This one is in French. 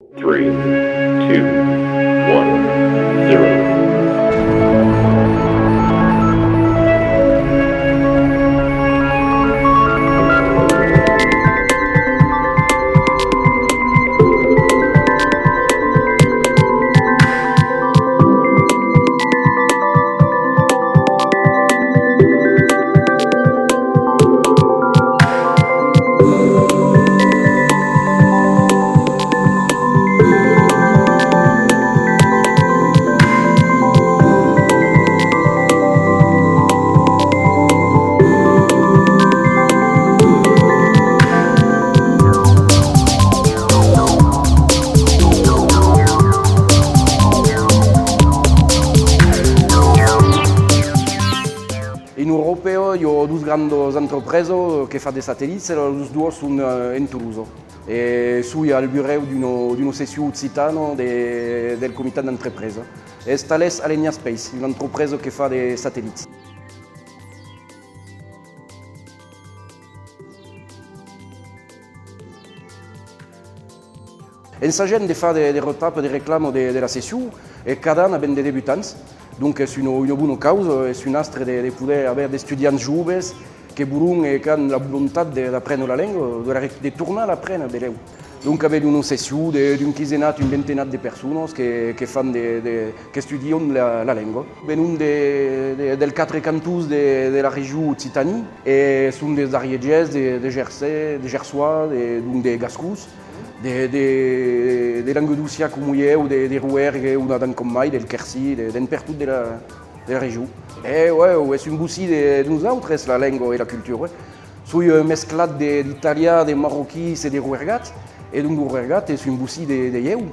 Three, two, one, zero. In Europa hi ha due grandi imprese che fanno dei satelliti, le due sono in Toulouse. E sono al bureau di una sezione occitana del comitato d'impresa. E Thales Alenia Space, un'impresa che fa dei satelliti. En sa gente fa des repas, des réclames de la session, et cada an abbiamo des débutants. Donc c'est une bonne cause, c'est une astre de pouvoir avoir des étudiants jeunes qui voulont et qui ont la volonté d'apprendre la langue, de tourner à l'apprendre. Donc avec une session d'une quinzaine, une vingtaine de personnes qui étudient la langue. Venons del quatre cantons de la région Occitanie et sont des Ariégeais, des Jersey, des Gersois, des Gascous. De Languedocia comme ou de Rouergue ou d'Ancomaille, del Quercy, d'un partout de la région. Et ouais, c'est une boussée de nous autres, la langue et la culture. C'est un mesclat d'Italien, des Marocains et des Rouergats. Et donc, Rouergat, c'est une boussée de Yéou.